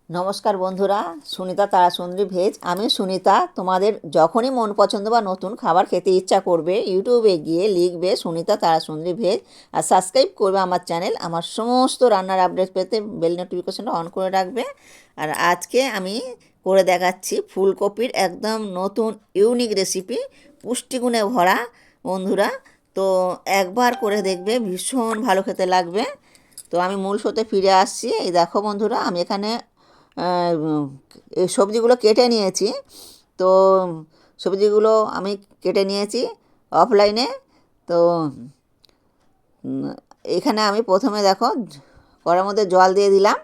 নমস্কার বন্ধুরা, সুনিতা তারাসুন্দরী ভেজ। আমি সুনিতা। তোমাদের যখনই মন পছন্দ বা নতুন খাবার খেতে ইচ্ছা করবে, ইউটিউবে গিয়ে লিখবে সুনিতা তারাসুন্দরী ভেজ আর সাবস্ক্রাইব করবে আমার চ্যানেল। আমার সমস্ত রান্নার আপডেট পেতে বেল নোটিফিকেশনটা অন করে রাখবে। আর আজকে আমি করে দেখাচ্ছি ফুলকপির একদম নতুন ইউনিক রেসিপি, পুষ্টিগুণে ভরা বন্ধুরা। তো একবার করে দেখবে, ভীষণ ভালো খেতে লাগবে। তো আমি মূল শোতে ফিরে আসছি। এই দেখো বন্ধুরা, আমি এখানে এই সবজিগুলো কেটে নিয়েছি। তো সবজিগুলো আমি কেটে নিয়েছি অফলাইনে। তো এখানে আমি প্রথমে দেখো কড়ার মধ্যে জল দিয়ে দিলাম,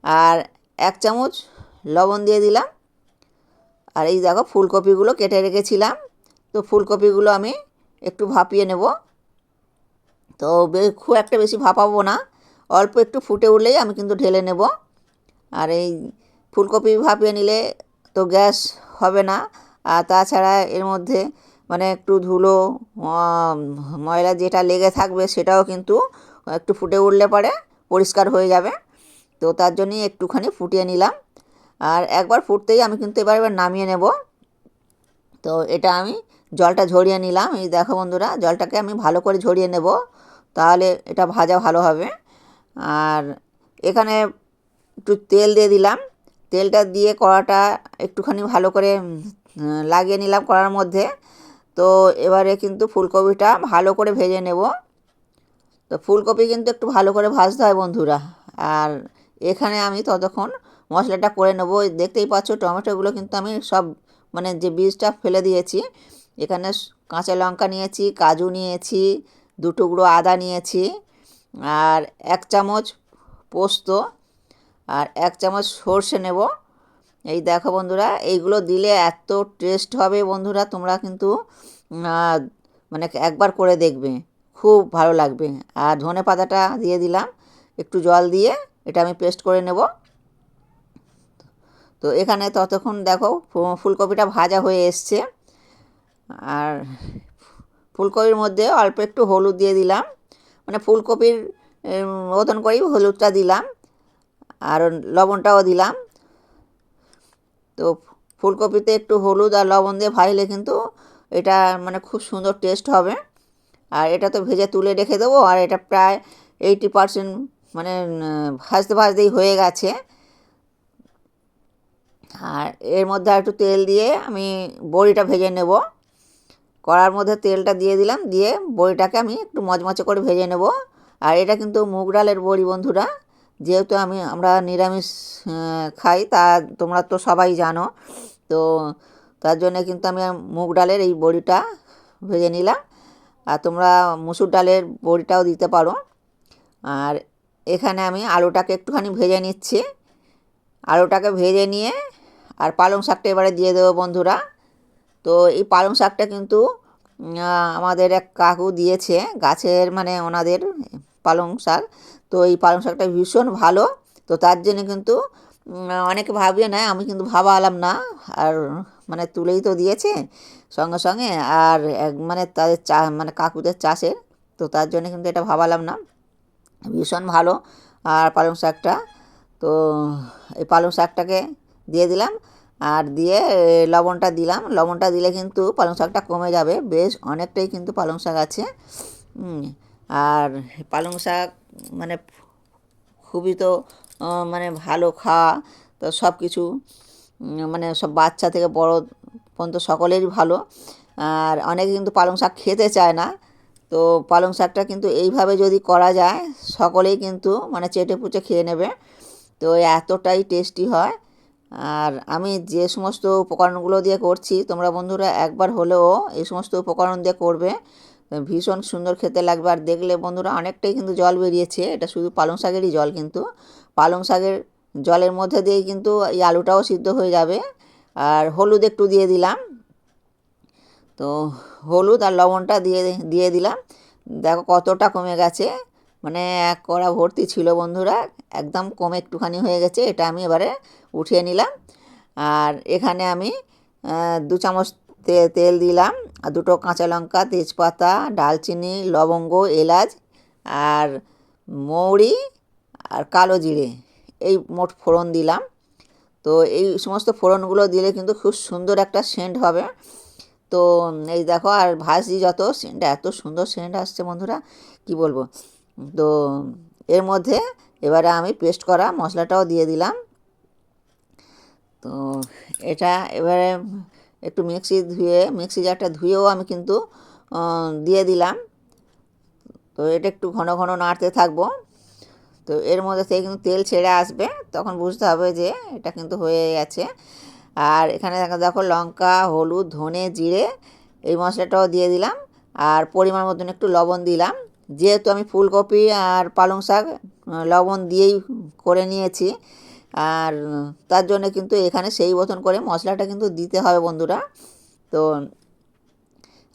আর 1 চামচ লবণ দিয়ে দিলাম। আর এই দেখো ফুলকপিগুলো কেটে রেখেছিলাম। তো ফুলকপিগুলো আমি একটু ভাপিয়ে নেব। তো খুব একটা বেশি ভাপাবো না, অল্প একটু ফুটে উঠলেই আমি কিন্তু ঢেলে নেব। আর এই ফুলকপি ভাপিয়ে নিলে তো গ্যাস হবে না। আর তাছাড়া এর মধ্যে মানে একটু ধুলো ময়লা যেটা লেগে থাকবে সেটাও কিন্তু একটু ফুটে উঠলে পরে পরিষ্কার হয়ে যাবে। তো তার জন্যই একটুখানি ফুটিয়ে নিলাম। আর একবার ফুটতেই আমি কিন্তু এবার নামিয়ে নেব। তো এটা আমি জলটা ঝরিয়ে নিলাম। এই দেখো বন্ধুরা, জলটাকে আমি ভালো করে ঝরিয়ে নেব, তাহলে এটা ভাজা ভালো হবে। আর এখানে একটু তেল দিয়ে দিলাম। তেলটা দিয়ে কড়াটা একটুখানি ভালো করে লাগিয়ে নিলাম কড়ার মধ্যে। তো এবারে কিন্তু ফুলকপিটা ভালো করে ভেজে নেব। তো ফুলকপি কিন্তু একটু ভালো করে ভাজতে হয় বন্ধুরা। আর এখানে আমি ততক্ষণ মশলাটা করে নেব। দেখতেই পাচ্ছ টমেটোগুলো কিন্তু আমি সব মানে যে বীজটা ফেলে দিয়েছি। এখানে কাঁচা লঙ্কা নিয়েছি, কাজু নিয়েছি, 2 টুকরো আদা নিয়েছি, আর 1 চামচ পোস্ত, আর 1 চামচ সর্ষে নেব। এই দেখো বন্ধুরা, এইগুলো দিলে এত টেস্ট হবে বন্ধুরা, তোমরা কিন্তু মানে একবার করে দেখবে, খুব ভালো লাগবে। আর ধনে পাতাটা দিয়ে দিলাম একটু জল দিয়ে, এটা আমি পেস্ট করে নেব। তো এখানে ততক্ষণ দেখো ফুলকপিটা ভাজা হয়ে এসছে। আর ফুলকপির মধ্যে অল্প একটু হলুদ দিয়ে দিলাম, মানে ফুলকপির মতন করেই হলুদটা দিলাম, আর লবণটাও দিলাম। তো ফুলকপিতে একটু হলুদ আর লবণ দিয়ে ভাজলে কিন্তু এটা মানে খুব সুন্দর টেস্ট হবে। আর এটা তো ভেজে তুলে রেখে দেবো। আর এটা প্রায় 80% মানে ভাজতে ভাজতেই হয়ে গেছে। আর এর মধ্যে আর একটু তেল দিয়ে আমি বড়িটা ভেজে নেব। কড়ার মধ্যে তেলটা দিয়ে দিলাম, দিয়ে বড়িটাকে আমি একটু মচমচে করে ভেজে নেব। আর এটা কিন্তু মুগ ডালের বড়ি বন্ধুরা, যেহেতু আমরা নিরামিষ খাই, তা তোমরা তো সবাই জানো। তো তার জন্য কিন্তু আমি মুগ ডালের এই বড়িটা ভেজে নিলাম। আর তোমরা মুসুর ডালের বড়িটাও দিতে পারো। আর এখানে আমি আলুটাকে একটুখানি ভেজে নিচ্ছি। আলুটাকে ভেজে নিয়ে আর পালং শাকটা এবারে দিয়ে দেবো বন্ধুরা। তো এই পালং শাকটা কিন্তু আমাদের এক কাকু দিয়েছে গাছের, মানে ওনাদের পালং শাক। তো এই পালং শাকটা ভীষণ ভালো। তো তার জন্য কিন্তু অনেকে ভাবিয়ে নেয়, আমি কিন্তু ভাবালাম না। আর মানে তুলেই তো দিয়েছে সঙ্গে সঙ্গে। আর মানে তাদের মানে কাকুদের চাষের, তো তার জন্য কিন্তু এটা ভাবালাম না। ভীষণ ভালো আর পালং শাকটা। তো এই পালং শাকটাকে দিয়ে দিলাম, আর দিয়ে লবণটা দিলাম। লবণটা দিলে কিন্তু পালং শাকটা কমে যাবে, বেশ অনেকটাই কিন্তু পালং শাক আছে। আর পালং শাক মানে খুবই তো মানে ভালো খাওয়া। তো সব কিছু মানে সব বাচ্চা থেকে বড় পর্যন্ত সকলেরই ভালো। আর অনেকে কিন্তু পালং শাক খেতে চায় না। তো পালং শাকটা কিন্তু এইভাবে যদি করা যায়, সকলেই কিন্তু মানে চেটে পুচে খেয়ে নেবে। তো এতটাই টেস্টি হয়। আর আমি যে সমস্ত উপকরণগুলো দিয়ে করছি, তোমরা বন্ধুরা একবার হলেও এই সমস্ত উপকরণ দিয়ে করবে, ভীষণ সুন্দর খেতে লাগবে। আর দেখলে বন্ধুরা অনেকটাই কিন্তু জল বেরিয়েছে, এটা শুধু পালং শাকেরই জল। কিন্তু পালং শাকের জলের মধ্যে দিয়েই কিন্তু এই আলুটাও সিদ্ধ হয়ে যাবে। আর হলুদ একটু দিয়ে দিলাম। তো হলুদ আর লবণটা দিয়ে দিয়ে দিলাম। দেখো কতটা কমে গেছে, মানে এক কড়া ভর্তি ছিল বন্ধুরা, একদম কমে একটুখানি হয়ে গেছে। এটা আমি এবারে উঠিয়ে নিলাম। আর এখানে আমি 2 চামচ তেল দিলাম, আর 2 কাঁচা লঙ্কা, তেজপাতা, দারচিনি, লবঙ্গ, এলাচ, আর মৌরি, আর কালো জিরে, এই মোট ফোড়ন দিলাম। তো এই সমস্ত ফোড়নগুলো দিলে কিন্তু খুব সুন্দর একটা সেন্ট হবে। তো এই দেখো, আর ভাজছি যত, সেন্টটা এত সুন্দর সেন্ট আসছে বন্ধুরা, কি বলবো। তো এর মধ্যে এবারে আমি পেস্ট করা মশলাটাও দিয়ে দিলাম। তো এটা এবারে একটু মিক্সি জারটা ধুয়েও আমি কিন্তু দিয়ে দিলাম। তো এটা একটু ঘন ঘন নাড়তে থাকবো। তো এর মধ্যে থেকে কিন্তু তেল ছেড়ে আসবে, তখন বুঝতে হবে যে এটা কিন্তু হয়ে গেছে। আর এখানে দেখো লঙ্কা, হলুদ, ধনে, জিরে এই মশলাটাও দিয়ে দিলাম। আর পরিমাণ মতন একটু লবণ দিলাম। যেহেতু আমি ফুলকপি আর পালং শাক লবণ দিয়েই করে নিয়েছি, আর তার জন্য কিন্তু এখানে সেই মতন করে মশলাটা কিন্তু দিতে হবে বন্ধুরা। তো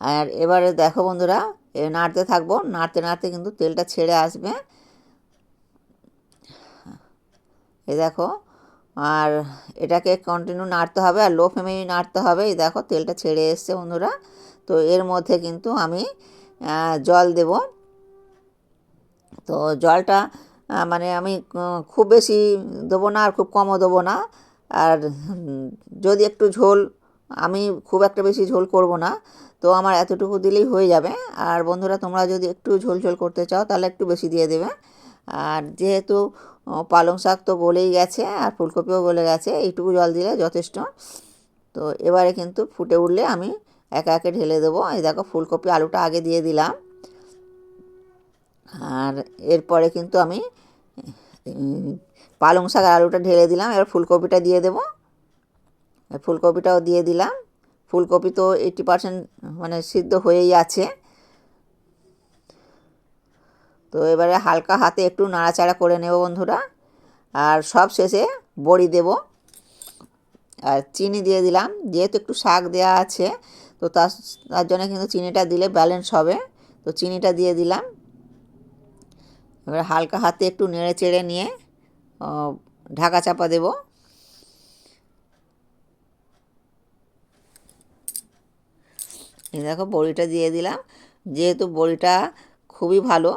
আর এবারে দেখো বন্ধুরা, নাড়তে থাকবো, নাড়তে নাড়তে কিন্তু তেলটা ছেড়ে আসবে। এই দেখো, আর এটাকে কন্টিনিউ নাড়তে হবে, আর লো ফ্লেমেই নাড়তে হবে। এই দেখো তেলটা ছেড়ে এসছে বন্ধুরা। তো এর মধ্যে কিন্তু আমি জল দেব। তো জলটা মানে আমি খুব বেশি দেবো না, আর খুব কমও দেবো না। আর যদি একটু ঝোল, আমি খুব একটা বেশি ঝোল করব না, তো আমার এতটুকু দিলেই হয়ে যাবে। আর বন্ধুরা, তোমরা যদি একটু ঝোল ঝোল করতে চাও তাহলে একটু বেশি দিয়ে দেবে। আর যেহেতু পালং শাক তো গলেই গেছে, আর ফুলকপিও গলে গেছে, এইটুকু জল দিলে যথেষ্ট। তো এবারে কিন্তু ফুটে উঠলে আমি একে একে ঢেলে দেবো। এই দেখো, ফুলকপি আলুটা আগে দিয়ে দিলাম। আর এরপরে কিন্তু আমি পালং শাক আর আলুটা ঢেলে দিলাম। এবার ফুলকপিটা দিয়ে দেবো। ফুলকপিটাও দিয়ে দিলাম। ফুলকপি তো 80% মানে সিদ্ধ হয়েই আছে। তো এবারে হালকা হাতে একটু নাড়াচাড়া করে নেব বন্ধুরা। আর সব শেষে বড়ি দেব, আর চিনি দিয়ে দিলাম। যেহেতু একটু শাক দেওয়া আছে, তো তার জন্য কিন্তু চিনিটা দিলে ব্যালেন্স হবে। তো চিনিটা দিয়ে দিলাম। এবার হালকা হাতে একটু নেড়ে চেড়ে নিয়ে ঢাকা চাপা দেব। এই দেখো, বড়িটা দিয়ে দিলাম। যেহেতু বড়িটা খুবই ভালো,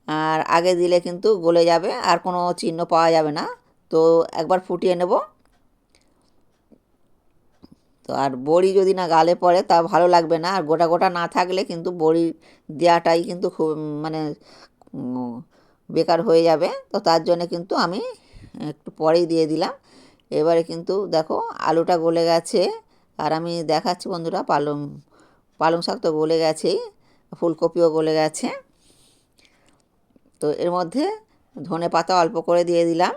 আর আগে দিলে কিন্তু গলে যাবে, আর কোনো চিহ্ন পাওয়া যাবে না। তো একবার ফুটিয়ে নেব। তো আর বড়ি যদি না গালে পড়ে তা ভালো লাগবে না, আর গোটা গোটা না থাকলে কিন্তু বড়ি দেওয়াটাই কিন্তু খুব মানে বেকার হয়ে যাবে। তো তার জন্য কিন্তু আমি একটু পরেই দিয়ে দিলাম। এবারে কিন্তু দেখো আলুটা গলে গেছে, আর আমি দেখাচ্ছি বন্ধুরা, পালং শাক তো গলে গেছেই, ফুলকপিও গলে গেছে। তো এর মধ্যে ধনে পাতা অল্প করে দিয়ে দিলাম,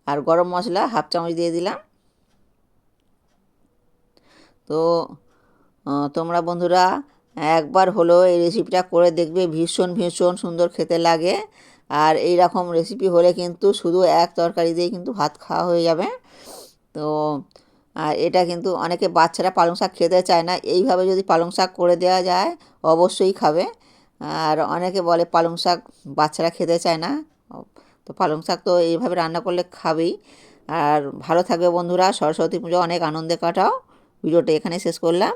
আর গরম মশলা হাফ চামচ দিয়ে দিলাম। তো তোমরা বন্ধুরা একবার হলো এই রেসিপিটা করে দেখবে, ভীষণ ভীষণ সুন্দর খেতে লাগে। আর এই রকম রেসিপি হলে কিন্তু শুধু এক তরকারি দিয়েই কিন্তু ভাত খাওয়া হয়ে যাবে। তো আর এটা কিন্তু অনেকে বাচ্চারা পালং শাক খেতে চায় না, এইভাবে যদি পালং শাক করে দেওয়া যায় অবশ্যই খাবে। আর অনেকে বলে পালং শাক বাচ্চারা খেতে চায় না, তো পালং শাক তো এইভাবে রান্না করলে খাবেই। আর ভালো থাকবে বন্ধুরা, সরস্বতী পুজো অনেক আনন্দে কাটাও। ভিডিওটা এখানে শেষ করলাম।